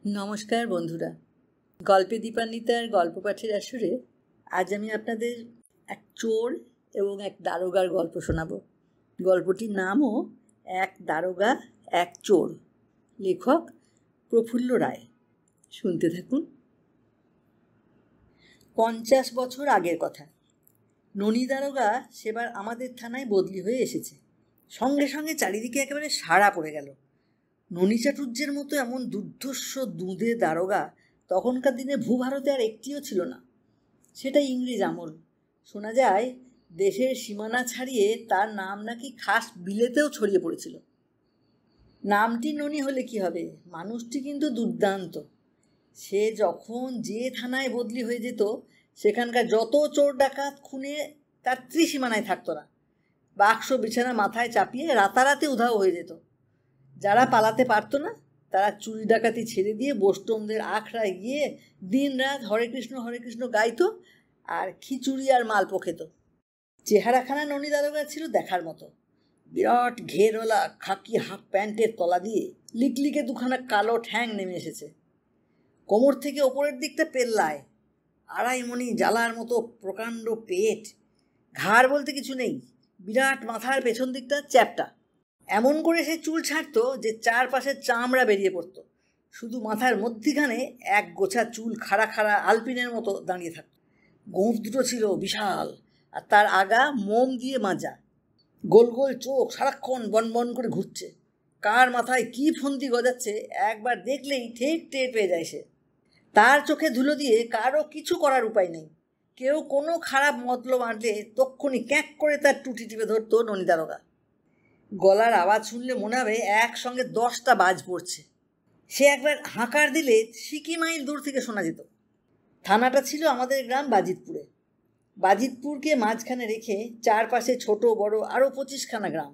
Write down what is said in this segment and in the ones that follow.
নমস্কার বন্ধুরা, গল্পে দীপান্বিতার গল্প পাঠের আসরে আজ আমি আপনাদের এক চোর এবং এক দারোগার গল্প শোনাব। গল্পটির নামও এক দারোগা এক চোর। লেখক প্রফুল্ল রায়। শুনতে থাকুন। 50 বছর আগের কথা। ননী দারোগা সেবার আমাদের থানায় বদলি হয়ে এসেছে। সঙ্গে সঙ্গে চারিদিকে একেবারে সাড়া পড়ে গেল। ননী চাটুর্যের মতো এমন দুর্ধর্ষ দুঁদে দারোগা তখনকার দিনে ভূভারতে আর একটিও ছিল না। সেটা ইংরেজ আমল। শোনা যায় দেশের সীমানা ছাড়িয়ে তার নাম নাকি খাস বিলেতেও ছড়িয়ে পড়েছিল। নামটি ননী হলে কি হবে, মানুষটি কিন্তু দুর্দান্ত। সে যখন যে থানায় বদলি হয়ে যেত সেখানকার যত চোর ডাকাত খুনে তার ত্রিসীমানায় থাকতো না। বাক্স বিছানা মাথায় চাপিয়ে রাতারাতি উধাও হয়ে যেত। যারা পালাতে পারতো না তারা চুরি ডাকাতি ছেড়ে দিয়ে বৈষ্ণবদের আখড়ায় গিয়ে দিন রাত হরে কৃষ্ণ গাইতো আর খিচুড়ি আর মালপো খেত। চেহারাখানা ননী দারোগা ছিল দেখার মতো। বিরাট ঘেরওয়ালা খাকি হাফ প্যান্টের তলা দিয়ে লিকলিকে দুখানা কালো ঠ্যাং নেমে এসেছে। কোমর থেকে ওপরের দিকটা পেল্লায়, 2.5 মণি জ্বালার মতো প্রকাণ্ড পেট। ঘাড় বলতে কিছু নেই, বিরাট মাথার পেছন দিকটা চ্যাপটা। এমন করে সে চুল ছাড়তো যে চারপাশে চামড়া বেরিয়ে পড়তো। শুধু মাথার মধ্যিখানে এক গোছা চুল খাড়া খাড়া আলপিনের মতো দাঁড়িয়ে থাকতো। গোঁফ দুটো ছিল বিশাল, আর তার আগা মোম দিয়ে মাজা। গোল গোল চোখ সারাক্ষণ বন করে ঘুরছে। কার মাথায় কী ফন্দি গজাচ্ছে একবার দেখলেই ঠিক টের পেয়ে যায় সে। তার চোখে ধুলো দিয়ে কারও কিছু করার উপায় নেই। কেউ কোনো খারাপ মতলব আনলে তক্ষুনি ক্যাঁক করে তার টুটি টিপে ধরতো ননী দারোগা। গলার আওয়াজ শুনলে মনে হবে একসঙ্গে 10টা বাজ পড়ছে। সে একবার হাঁকার দিলে সিকি মাইল দূর থেকে শোনা যেত। থানাটা ছিল আমাদের গ্রাম বাজিতপুরে। বাজিতপুরকে মাঝখানে রেখে চারপাশে ছোট বড় আরও 25খানা গ্রাম।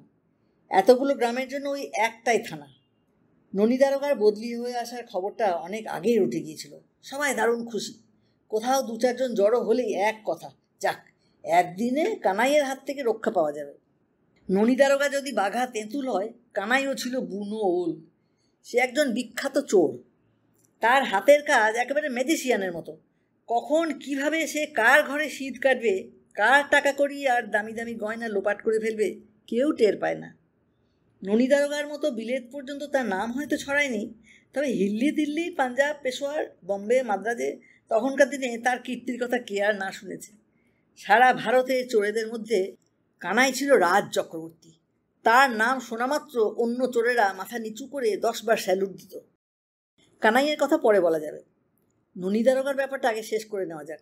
এতগুলো গ্রামের জন্য ওই একটাই থানা। ননী দারোগার বদলি হয়ে আসার খবরটা অনেক আগেই উঠে গিয়েছিল। সবাই দারুণ খুশি। কোথাও 2-4 জন জড়ো হলেই এক কথা, যাক একদিনে কানাইয়ের হাত থেকে রক্ষা পাওয়া যাবে। ননী দারোগা যদি বাঘা তেঁতুল হয়, কানাইও ছিল বুনো ওল। সে একজন বিখ্যাত চোর। তার হাতের কাজ একেবারে ম্যাজিশিয়ানের মতো। কখন কিভাবে সে কার ঘরে শীত কাটবে, কার টাকা করি আর দামি দামি গয়না লোপাট করে ফেলবে, কেউ টের পায় না। ননী দারোগার মতো বিলেত পর্যন্ত তার নাম হয়তো ছড়ায়নি, তবে দিল্লি পাঞ্জাব পেশোয়ার বম্বে মাদ্রাজে তখনকার দিনে তার কীর্তির কথা কে আর না শুনেছে। সারা ভারতের চোরেদের মধ্যে কানাই ছিল রাজ চক্রবর্তী। তার নাম শোনামাত্র অন্য চোরেরা মাথা নিচু করে 10 বার স্যালুট দিত। কানাইয়ের কথা পরে বলা যাবে, ননী দারোগার ব্যাপারটা আগে শেষ করে নেওয়া যাক।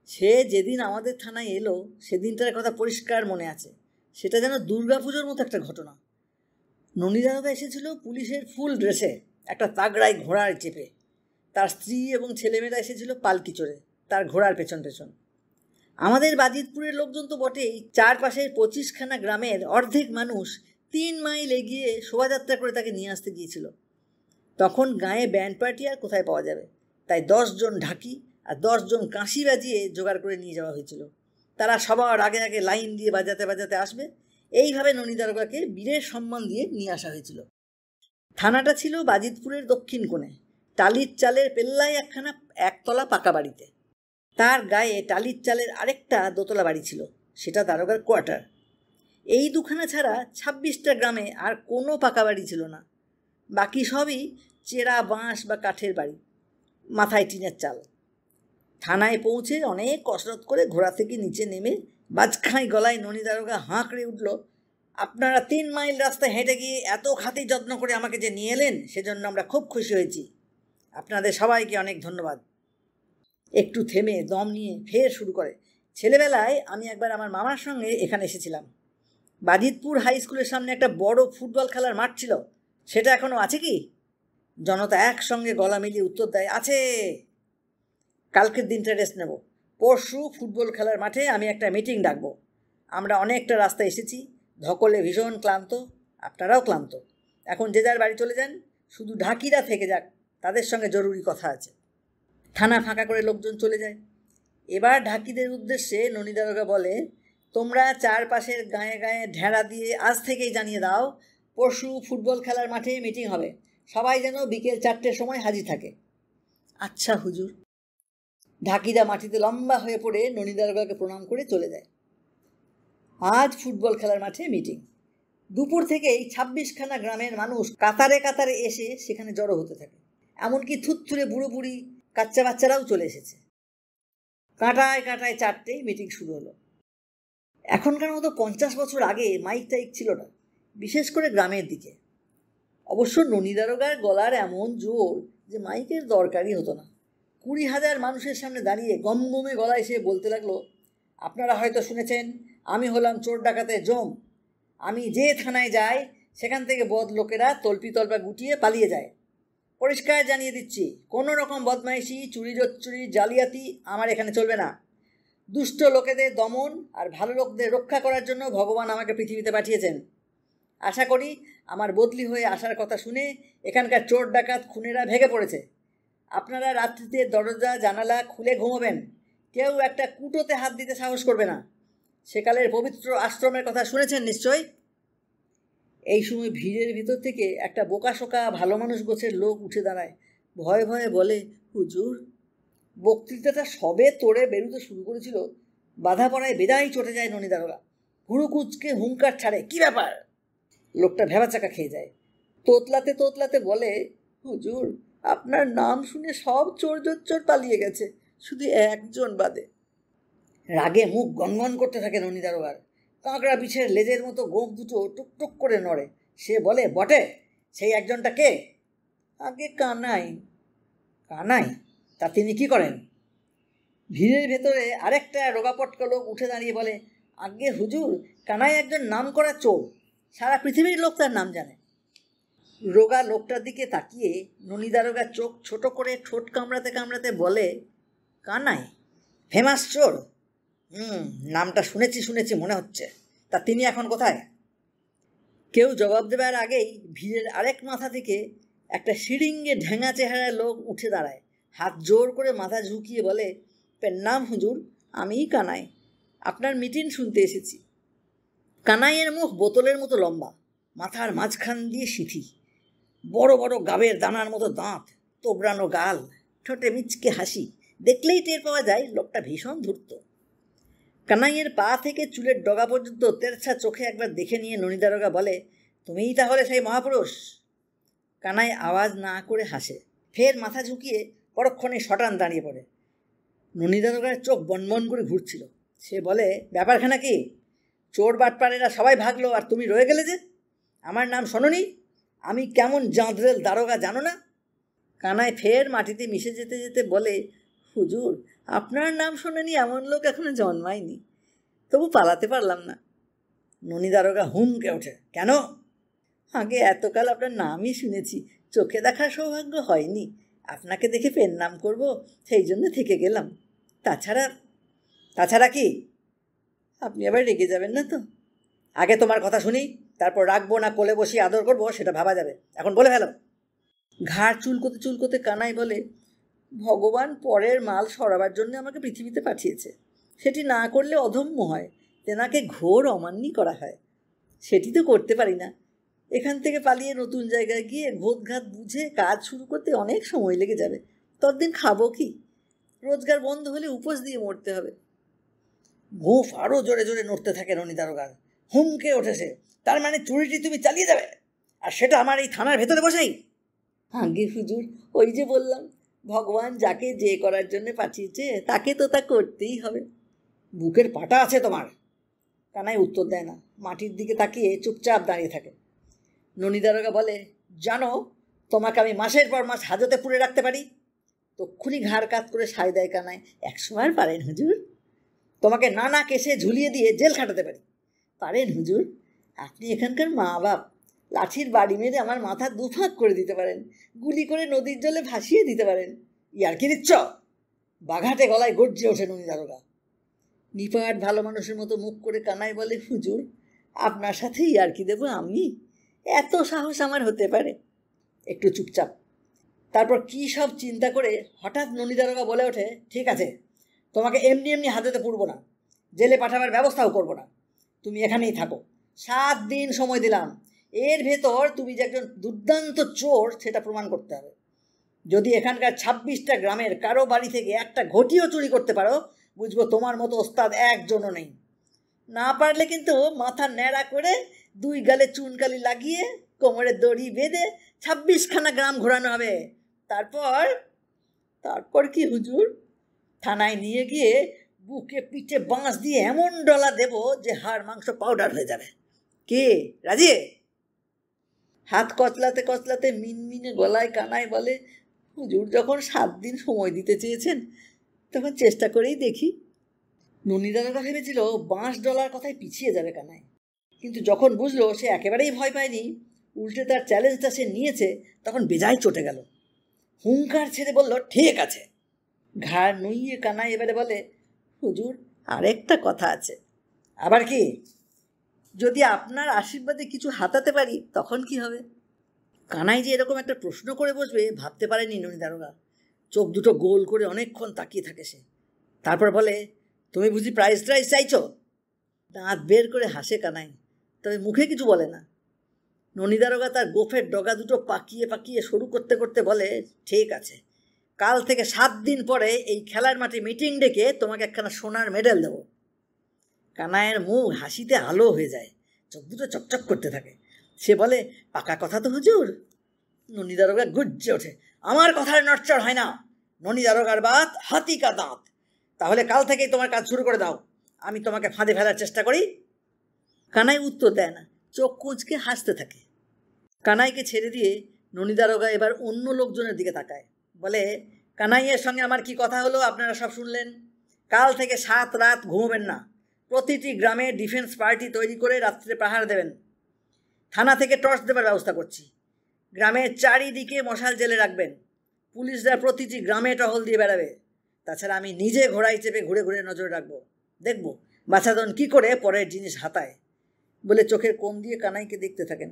সে যেদিন আমাদের থানায় এলো সেদিনটার কথা পরিষ্কার মনে আছে। সেটা যেন দুর্গাপুজোর মতো একটা ঘটনা। ননী দারোগা এসেছিল পুলিশের ফুল ড্রেসে, একটা তাগড়ায় ঘোড়ার চেপে। তার স্ত্রী এবং ছেলেমেয়েরা এসেছিল পালকি চড়ে তার ঘোড়ার পেছন পেছন। আমাদের বাজিতপুরের লোকজন তো বটেই, চারপাশের 25খানা গ্রামের অর্ধেক মানুষ 3 মাইল এগিয়ে শোভাযাত্রা করে তাকে নিয়ে আসতে গিয়েছিল। তখন গায়ে ব্যান্ড পার্টি আর কোথায় পাওয়া যাবে, তাই 10 জন ঢাকি আর 10 জন কাঁসি বাজিয়ে জোগাড় করে নিয়ে যাওয়া হয়েছিল। তারা সবার আগে আগে লাইন দিয়ে বাজাতে বাজাতে আসবে। এইভাবে ননী দারোগাকে বীরের সম্মান দিয়ে নিয়ে আসা হয়েছিল। থানাটা ছিল বাজিতপুরের দক্ষিণ কোণে, টালির চালের পেল্লায় একখানা একতলা পাকা বাড়িতে। তার গায়ে টালির চালের আরেকটা দোতলা বাড়ি ছিল, সেটা দারোগার কোয়ার্টার। এই দুখানা ছাড়া 26টা গ্রামে আর কোনো পাকা বাড়ি ছিল না। বাকি সবই চেরা বাঁশ বা কাঠের বাড়ি, মাথায় টিনের চাল। থানায় পৌঁছে অনেক কসরত করে ঘোড়া থেকে নিচে নেমে বাজখাঁই গলায় ননী দারোগা হাঁকড়ে উঠল, আপনারা 3 মাইল রাস্তা হেঁটে গিয়ে এত খাতির যত্ন করে আমাকে যে নিয়ে এলেন সেজন্য আমরা খুব খুশি হয়েছি। আপনাদের সবাইকে অনেক ধন্যবাদ। একটু থেমে দম নিয়ে ফের শুরু করে, ছেলেবেলায় আমি একবার আমার মামার সঙ্গে এখানে এসেছিলাম। বাজিতপুর হাই স্কুলের সামনে একটা বড় ফুটবল খেলার মাঠ ছিল, সেটা এখনও আছে কি? জনতা একসঙ্গে গলা মিলিয়ে উত্তর দেয়, আছে। কালকের দিনটা রেস্ট নেব, পরশু ফুটবল খেলার মাঠে আমি একটা মিটিং ডাকবো। আমরা অনেকটা রাস্তা এসেছি, ধকলে ভীষণ ক্লান্ত, আপনারাও ক্লান্ত। এখন যে যার বাড়ি চলে যান, শুধু ঢাকিরা থেকে যাক, তাদের সঙ্গে জরুরি কথা আছে। থানা ফাঁকা করে লোকজন চলে যায়। এবার ঢাকিদের উদ্দেশ্যে ননী দারোগা বলে, তোমরা চারপাশের গায়ে গায়ে ঢেঁড়া দিয়ে আজ থেকেই জানিয়ে দাও, পরশু ফুটবল খেলার মাঠে মিটিং হবে, সবাই যেন বিকেল 4টের সময় হাজির থাকে। আচ্ছা হুজুর। ঢাকিরা মাটিতে লম্বা হয়ে পড়ে ননী দারোগাকে প্রণাম করে চলে যায়। আজ ফুটবল খেলার মাঠে মিটিং। দুপুর থেকেই 26খানা গ্রামের মানুষ কাতারে কাতারে এসে সেখানে জড়ো হতে থাকে। এমনকি থুতথুরে বুড়ো বুড়ি বাচ্চা বাচ্চারাও চলে এসেছে। কাঁটায় কাঁটায় 4টেই মিটিং শুরু হলো। এখনকার মতো 50 বছর আগে মাইক টাইক ছিল না, বিশেষ করে গ্রামের দিকে। অবশ্য ননী দারোগার গলার এমন জোর যে মাইকের দরকারই হতো না। 20,000 মানুষের সামনে দাঁড়িয়ে গমগমে গলায় সে বলতে লাগলো, আপনারা হয়তো শুনেছেন আমি হলাম চোর ডাকাতের জম। আমি যে থানায় যাই সেখান থেকে বদ লোকেরা তল্পা গুটিয়ে পালিয়ে যায়। পরিষ্কার জানিয়ে দিচ্ছি, কোনো রকম বদমাইশি, চুরি জচ্চুরি, জালিয়াতি আমার এখানে চলবে না। দুষ্ট লোকেদের দমন আর ভালো লোকদের রক্ষা করার জন্য ভগবান আমাকে পৃথিবীতে পাঠিয়েছেন। আশা করি আমার বদলি হয়ে আসার কথা শুনে এখানকার চোর ডাকাত খুনেরা ভেগে পড়েছে। আপনারা রাত্রিতে দরজা জানালা খুলে ঘুমোবেন, কেউ একটা কুটোতে হাত দিতে সাহস করবে না। সেকালের পবিত্র আশ্রমের কথা শুনেছেন নিশ্চয়। এই সময় ভিড়ের ভিতর থেকে একটা বোকাশোকা ভালো মানুষ গোছের লোক উঠে দাঁড়ায়, ভয়ে ভয়ে বলে, হুজুর। বক্তৃতাটা সবে তোড়ে বেরোতে শুরু করেছিল, বাধা পড়ায় বেদাই চটে যায় ননী দারোগা। হুড়ু কুচকে হুঙ্কার ছাড়ে, কি ব্যাপার? লোকটা ভেবাচাকা খেয়ে যায়। তোতলাতে তোতলাতে বলে, হুজুর, আপনার নাম শুনে সব চোর জোচ্চোর পালিয়ে গেছে, শুধু একজন বাদে। রাগে মুখ গনগন করতে থাকে ননী দারোগার। কাঁকড়া বিছের লেজের মতো গোঁফ দুটো টুকটুক করে নড়ে। সে বলে, বটে, সেই একজনটা কে? আগে কানাই। কানাই? তা তিনি কি করেন? ভিড়ের ভেতরে আরেকটা রোগাপটকা লোক উঠে দাঁড়িয়ে বলে, আগে হুজুর, কানাই একজন নাম করা চোর, সারা পৃথিবীর লোক তার নাম জানে। রোগা লোকটার দিকে তাকিয়ে ননী দারোগা চোখ ছোট করে ঠোঁট কামড়াতে কামড়াতে বলে, কানাই? ফেমাস চোর? নামটা শুনেছি মনে হচ্ছে। তা তিনি এখন কোথায়? কেউ জবাব দেবার আগেই ভিড়ের আরেক মাথা থেকে একটা সিড়িঙ্গে ঢেঙা চেহারা লোক উঠে দাঁড়ায়, হাত জোর করে মাথা ঝুঁকিয়ে বলে, নাম হুজুর, আমিই কানাই, আপনার মিটিং শুনতে এসেছি। কানাইয়ের মুখ বোতলের মতো লম্বা, মাথার মাঝখান দিয়ে সিঁথি, বড় বড় গাবের দানার মতো দাঁত, তোবড়ানো গাল, ঠোঁটে মিচকে হাসি। দেখলেই টের পাওয়া যায় লোকটা ভীষণ ধূর্ত। কানাইয়ের পা থেকে চুলের ডগা পর্যন্ত তেরছা চোখে একবার দেখে নিয়ে ননী দারোগা বলে, তুমিই তাহলে সেই মহাপুরুষ? কানাই আওয়াজ না করে হাসে, ফের মাথা ঝুঁকিয়ে পরক্ষণে শটান দাঁড়িয়ে পড়ে। ননী দারোগার চোখ বনবন করে ঘুরছিল। সে বলে, ব্যাপারখানা কি? চোর বাটপাড়েরা সবাই ভাগলো আর তুমি রয়ে গেলে যে? আমার নাম শোনোনি? আমি কেমন জাঁদরেল দারোগা জানো না? কানাই ফের মাটিতে মিশে যেতে যেতে বলে, হুজুর, আপনার নাম শোনেনি এমন লোক এখনো জন্মায়নি, তবু পালাতে পারলাম না। ননী দারোগা হুমকে ওঠে, কেন? আগে এতকাল আপনার নামই শুনেছি, চোখে দেখার সৌভাগ্য হয়নি। আপনাকে দেখে পেন নাম করব, সেই জন্য থেকে গেলাম। তাছাড়া কি? আপনি আবার রেগে যাবেন না তো? আগে তোমার কথা শুনি, তারপর রাখবো না কোলে বসিয়ে আদর করবো সেটা ভাবা যাবে। এখন বলে ফেলো। ঘাড় চুলকোতে চুলকোতে কানাই বলে, ভগবান পরের মাল সরাবার জন্য আমাকে পৃথিবীতে পাঠিয়েছে। সেটি না করলে অধম্য হয়, তেনাকে ঘোর অমান্যই করা হয়। সেটি তো করতে পারি না। এখান থেকে পালিয়ে নতুন জায়গায় গিয়ে ঘোতঘাত বুঝে কাজ শুরু করতে অনেক সময় লেগে যাবে। ততদিন খাবো কি? রোজগার বন্ধ হলে উপোস দিয়ে মরতে হবে। গোঁফ আরও জোরে জোরে নড়তে থাকে ননী দারোগার। হুমকে ওঠেছে, তার মানে চুরিটি তুমি চালিয়ে যাবে, আর সেটা আমার এই থানার ভেতরে বসেই? আগে হুজুর, ওই যে বললাম, ভগবান যাকে যে করার জন্য পাঠিয়েছে তাকে তো তা করতেই হবে। বুকের পাটা আছে তোমার? কানাই উত্তর দেয় না, মাটির দিকে তাকিয়ে চুপচাপ দাঁড়িয়ে থাকে। ননী দারোগা বলে, জানো, তোমাকে আমি মাসের পর মাস হাজতে পুরে রাখতে পারি। তক্ষুনি ঘাড় কাত করে সায় দেয় কানাই, 100 পারেন হুজুর। তোমাকে নানা কেসে ঝুলিয়ে দিয়ে জেল খাটাতে পারি। পারেন হুজুর, আপনি এখানকার মা বাপ। লাঠির বাড়ি মেরে আমার মাথা দুফাঁক করে দিতে পারেন, গুলি করে নদীর জলে ভাসিয়ে দিতে পারেন। ইয়ার কি দিচ্ছ? বাঘাটে গলায় গর্জে ওঠে ননী দারোগা। নিপাট ভালো মানুষের মতো মুখ করে কানাই বলে, হুজুর, আপনার সাথে ইয়ার কি দেবো আমি? এত সাহস আমার হতে পারে? একটু চুপচাপ। তারপর কি সব চিন্তা করে হঠাৎ ননী দারোগা বলে ওঠে, ঠিক আছে, তোমাকে এমনি এমনি হাজতে পুরবো না, জেলে পাঠাবার ব্যবস্থাও করবো না। তুমি এখানেই থাকো। 7 দিন সময় দিলাম, এর ভেতর তুমি যে একজন দুর্দান্ত চোর সেটা প্রমাণ করতে হবে। যদি এখানকার 26টা গ্রামের কারো বাড়ি থেকে একটা ঘটিও চুরি করতে পারো, বুঝবো তোমার মতো ওস্তাদ একজনও নেই। না পারলে কিন্তু মাথা ন্যাড়া করে 2 গালে চুনকালি লাগিয়ে কোমরে দড়ি বেঁধে 26খানা গ্রাম ঘোরানো হবে। তারপর কি হুজুর? থানায় নিয়ে গিয়ে বুকে পিঠে বাঁশ দিয়ে এমন ডলা দেব যে হাড় মাংস পাউডার হয়ে যাবে। কে রাজি? হাত কচলাতে কচলাতে মিনমিনে গলায় কানাই বলে, হুজুর যখন 7 দিন সময় দিতে চেয়েছেন তখন চেষ্টা করেই দেখি। ননিদারোগা ভেবেছিল বাঁশ ডলার কথায় পিছিয়ে যাবে কানাই, কিন্তু যখন বুঝলো সে একেবারেই ভয় পায়নি, উল্টে তার চ্যালেঞ্জটা সে নিয়েছে, তখন বেজায় চটে গেল। হুঙ্কার ছেড়ে বলল, ঠিক আছে। ঘাড় নুইয়ে কানাই এবারে বলে, হুজুর আরেকটা কথা আছে। আবার কি? যদি আপনার আশীর্বাদে কিছু হাতাতে পারি তখন কি হবে? কানাই যে এরকম একটা প্রশ্ন করে বসবে ভাবতে পারেনি ননিদারোগা। চোখ দুটো গোল করে অনেকক্ষণ তাকিয়ে থাকে সে। তারপর বলে, তুমি বুঝি প্রাইজ চাইছো? দাঁত বের করে হাসে কানাই, তবে মুখে কিছু বলে না। ননিদারোগা তার গোফের ডগা দুটো পাকিয়ে পাকিয়ে শুরু করতে করতে বলে, ঠিক আছে, কাল থেকে 7 দিন পরে এই খেলার মাঠে মিটিং ডেকে তোমাকে একখানা সোনার মেডেল দেবো। কানাইয়ের মুখ হাসিতে আলো হয়ে যায়, চোখ দুটো চকচক করতে থাকে। সে বলে, পাকা কথা তো হুজুর। ননিদারোগা গুজ্জে ওঠে, আমার কথার নড়চড় হয় না। ননিদারোগার বাত হাতি কা দাঁত। তাহলে কাল থেকেই তোমার কাজ শুরু করে দাও, আমি তোমাকে ফাঁদে ফেলার চেষ্টা করি। কানাই উত্তর দেয় না, চোখ কুঁচকে হাসতে থাকে। কানাইকে ছেড়ে দিয়ে ননিদারোগা এবার অন্য লোকজনের দিকে তাকায়, বলে, কানাইয়ের সঙ্গে আমার কি কথা হলো আপনারা সব শুনলেন। কাল থেকে 7 রাত ঘুমোবেন না। প্রতিটি গ্রামে ডিফেন্স পার্টি তৈরি করে রাত্রে পাহারা দেবেন। থানা থেকে টর্চ দেবার ব্যবস্থা করছি। গ্রামের চারিদিকে মশাল জেলে রাখবেন। পুলিশরা প্রতিটি গ্রামে টহল দিয়ে বেড়াবে। তাছাড়া আমি নিজে ঘোড়ায় চেপে ঘুরে ঘুরে নজর রাখবো, দেখব বাছাধন কি করে পরের জিনিস হাতায়। বলে চোখের কোণ দিয়ে কানাইকে দেখতে থাকেন।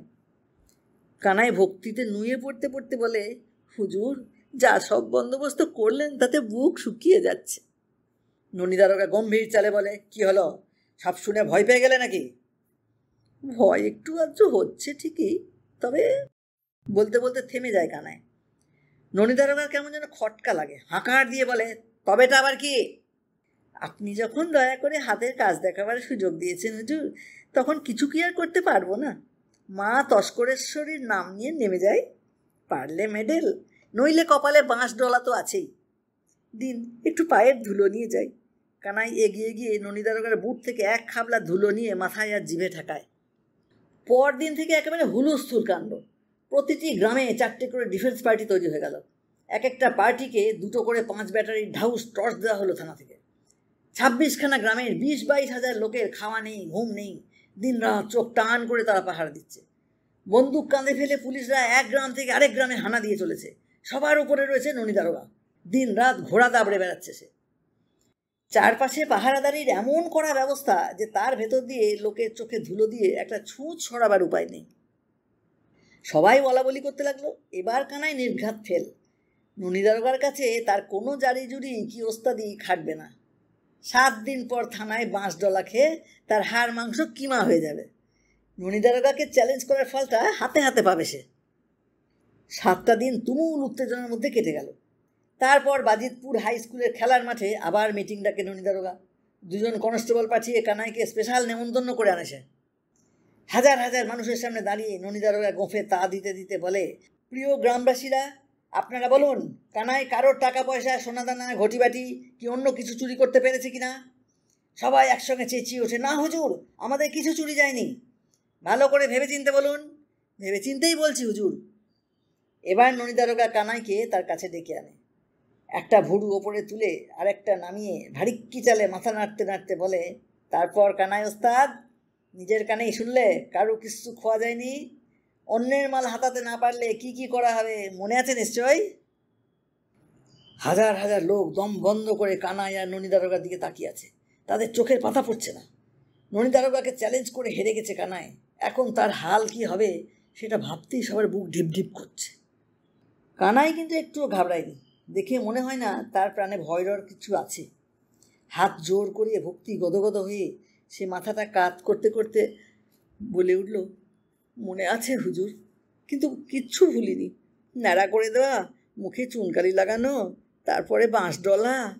কানাই ভক্তিতে নুয়ে পড়তে পড়তে বলে, হুজুর যা সব বন্দোবস্ত করলেন তাতে বুক শুকিয়ে যাচ্ছে। ননিদারোগা গম্ভীর চালে বলে, কি হলো, সব শুনে ভয় পেয়ে গেলে নাকি? ভয় একটু আধটু হচ্ছে ঠিকই, তবে বলতে বলতে থেমে যায় কানাই। ননিদারোগার কেমন যেন খটকা লাগে, হাঁকার দিয়ে বলে, তবেটা আবার কি? আপনি যখন দয়া করে হাতের কাজ দেখাবার সুযোগ দিয়েছেন হুজুর, তখন কিছু কি আর করতে পারবো না। মা তস্করেশ্বরীর নাম নিয়ে নেমে যায়। পারলে মেডেল, নইলে কপালে বাঁশ ডলা তো আছেই। দিন একটু পায়ের ধুলো নিয়ে যাই। কানাই এগিয়ে গিয়ে ননিদারোগার বুট থেকে 1 খাবলা ধুলো নিয়ে মাথায় আর জিভে ঠেকায়। পরদিন থেকে একেবারে হুলস্থুল কাণ্ড। প্রতিটি গ্রামে 4টে করে ডিফেন্স পার্টি তৈরি হয়ে গেল। এক একটা পার্টিকে 2টো করে 5 ব্যাটারির ঢাউস টর্চ দেওয়া হলো থানা থেকে। 26খানা গ্রামের 20-22 হাজার লোকের খাওয়া নেই, ঘুম নেই। দিন রাত চোখ টান করে তারা পাহারা দিচ্ছে। বন্দুক কাঁধে ফেলে পুলিশরা এক গ্রাম থেকে আরেক গ্রামে হানা দিয়ে চলেছে। সবার উপরে রয়েছে ননিদারোগা। দিন রাত ঘোড়া দাবড়ে বেড়াচ্ছে সে। চারপাশে পাহারাদারির এমন কড়া ব্যবস্থা যে তার ভেতর দিয়ে লোকের চোখে ধুলো দিয়ে একটা ছুঁচ ছড়াবার উপায় নেই। সবাই বলা বলি করতে লাগলো, এবার কানাই নির্ঘাত ফেল। ননিদারোগার কাছে তার কোনো জারি জুরি কি ওস্তাদি খাটবে না। 7 দিন পর থানায় বাঁশ ডলা খেয়ে তার হাড় মাংস কিমা হয়ে যাবে। ননিদারোগাকে চ্যালেঞ্জ করার ফলটা হাতে হাতে পাবে সে। 7টা দিন তুমুল উত্তেজনার মধ্যে কেটে গেল। তারপর বাজিতপুর হাই স্কুলের খেলার মাঠে আবার মিটিং ডাকে ননিদারোগা। 2 জন কনস্টেবল পাঠিয়ে কানাইকে স্পেশাল নেমন্তন্ন করে আনেছে। হাজার হাজার মানুষের সামনে দাঁড়িয়ে ননিদারোগা গোঁফে তা দিতে দিতে বলে, প্রিয় গ্রামবাসীরা, আপনারা বলুন, কানাই কারোর টাকা পয়সা, সোনাদানা, ঘটিবাটি কি অন্য কিছু চুরি করতে পেরেছে কিনা? সবাই একসঙ্গে চেঁচিয়ে ওঠে, না হুজুর, আমাদের কিছু চুরি যায়নি। ভালো করে ভেবেচিন্তে বলুন। ভেবেচিন্তেই বলছি হুজুর। এবার ননিদারোগা কানাইকে তার কাছে ডেকে আনে। একটা ভুরু ওপরে তুলে আরেকটা নামিয়ে ভারিক্কি চালে মাথা নাড়তে নাড়তে বলে, তারপর কানাই ওস্তাদ, নিজের কানেই শুনলে কারো কিছু খোয়া যায়নি। অন্যের মাল হাতাতে না পারলে কি কি করা হবে মনে আছে নিশ্চয়? হাজার হাজার লোক দম বন্ধ করে কানাই আর ননিদারোগার দিকে তাকিয়ে আছে। তাদের চোখের পাতা পড়ছে না। ননিদারোগাকে চ্যালেঞ্জ করে হেরে গেছে কানাই। এখন তার হাল কি হবে সেটা ভাবতেই সবার বুক ঢিপ ঢিপ করছে। কানাই কিন্তু একটুও ঘাবড়ায়নি। দেখে মনে হয় না তার প্রাণে ভয় ডর কিছু আছে। হাত জোর করিয়ে ভক্তি গদগদ হয়ে সে মাথাটা কাত করতে করতে বলে উঠল, মনে আছে হুজুর, কিন্তু কিচ্ছু ভুলিনি। ন্যাড়া করে দেওয়া, মুখে চুনকালি লাগানো, তারপরে বাঁশ ডলা।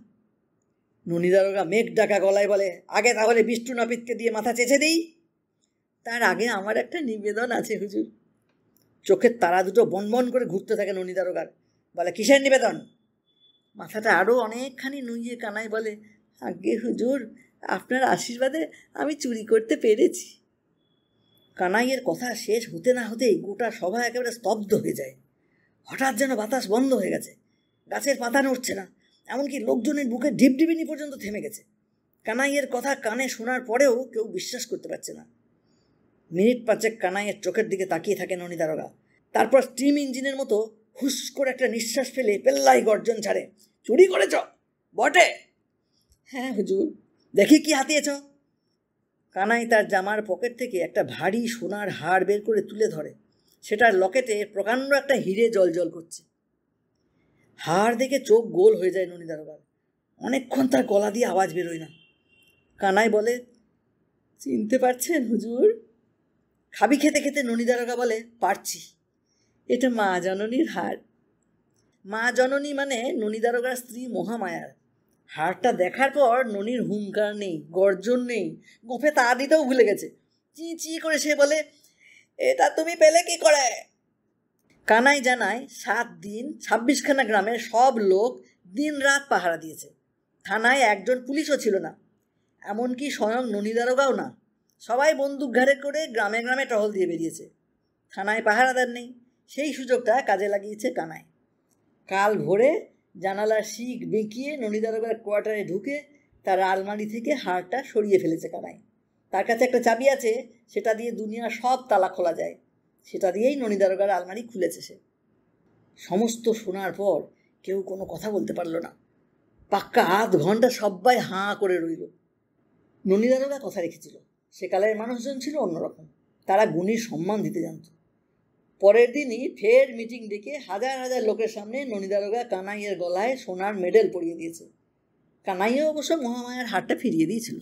ননী দারোগা মেঘ ডাকা গলায় বলে, আগে তাহলে বিষ্টু নাপিতকে দিয়ে মাথা চেঁচে দিই। তার আগে আমার একটা নিবেদন আছে হুজুর। চোখের তারা দুটো বনবন করে ঘুরতে থাকে ননী দারোগার। বলে, কিসের নিবেদন? মাথাটা আরও অনেকখানি নুইয়ে কানাই বলে, আজ্ঞে হুজুর, আপনার আশীর্বাদে আমি চুরি করতে পেরেছি। কানাইয়ের কথা শেষ হতে না হতেই গোটা সভা একেবারে স্তব্ধ হয়ে যায়। হঠাৎ যেন বাতাস বন্ধ হয়ে গেছে, গাছের পাতা নড়ছে না, এমনকি লোকজনের বুকে ঢিপঢিপিনি পর্যন্ত থেমে গেছে। কানাইয়ের কথা কানে শোনার পরেও কেউ বিশ্বাস করতে পারছে না। মিনিট পাঁচেক কানাইয়ের চোখের দিকে তাকিয়ে থাকে ননী দারোগা। তারপর স্টিম ইঞ্জিনের মতো হুস করে একটা নিঃশ্বাস ফেলে পেল্লাই গর্জন ছাড়ে, চুরি করেছ বটে? হ্যাঁ হুজুর। দেখি কি হাতিয়েছ। কানাই তার জামার পকেট থেকে একটা ভারী সোনার হাড় বের করে তুলে ধরে। সেটার লকেটে প্রকাণ্ড একটা হিরে জলজল করছে। হাড় দেখে চোখ গোল হয়ে যায় ননী দারোগার। অনেকক্ষণ তার গলা দিয়ে আওয়াজ বেরোয় না। কানাই বলে, চিনতে পারছেন হুজুর? খাবি খেতে খেতে ননী দারোগা বলে, পারছি, এটা মা জননীর হাড়। মা জননী মানে ননী দারোগার স্ত্রী মহামায়ার। হাড়টা দেখার পর ননীর হুঙ্কার নেই, গর্জন নেই, গোফে তা দিতেও ভুলে গেছে। চি চি করে সে বলে, এটা তুমি পেলে কি করে? কানাই জানায় 7 দিন 26খানা গ্রামের সব লোক দিন রাত পাহারা দিয়েছে। থানায় একজন পুলিশও ছিল না, এমনকি স্বয়ং ননী দারোগাও না। সবাই বন্দুক ঘাড়ে করে গ্রামে গ্রামে টহল দিয়ে বেরিয়েছে। থানায় পাহারাদার নেই, সেই সুযোগটা কাজে লাগিয়েছে কানাই। কাল ভোরে জানালার শিক বেঁকিয়ে ননী দারোগার কোয়ার্টারে ঢুকে তার আলমারি থেকে হাড়টা সরিয়ে ফেলেছে কানাই। তার কাছে একটা চাবি আছে, সেটা দিয়ে দুনিয়ার সব তালা খোলা যায়। সেটা দিয়েই ননী দারোগার আলমারি খুলেছে সে। সমস্ত শোনার পর কেউ কোনো কথা বলতে পারল না। পাক্কা আধ ঘন্টা সবাই হাঁ করে রইল। ননী দারোগা কথা রেখেছিল। সেকালের মানুষজন ছিল অন্যরকম, তারা গুণীর সম্মান দিতে জানত। পরের দিনই ফের মিটিং ডেকে হাজার হাজার লোকের সামনে ননী দারোগা কানাইয়ের গলায় সোনার মেডেল পরিয়ে দিয়েছে। কানাইও অবশ্য মহামায়ার হারটা ফিরিয়ে দিয়েছিল।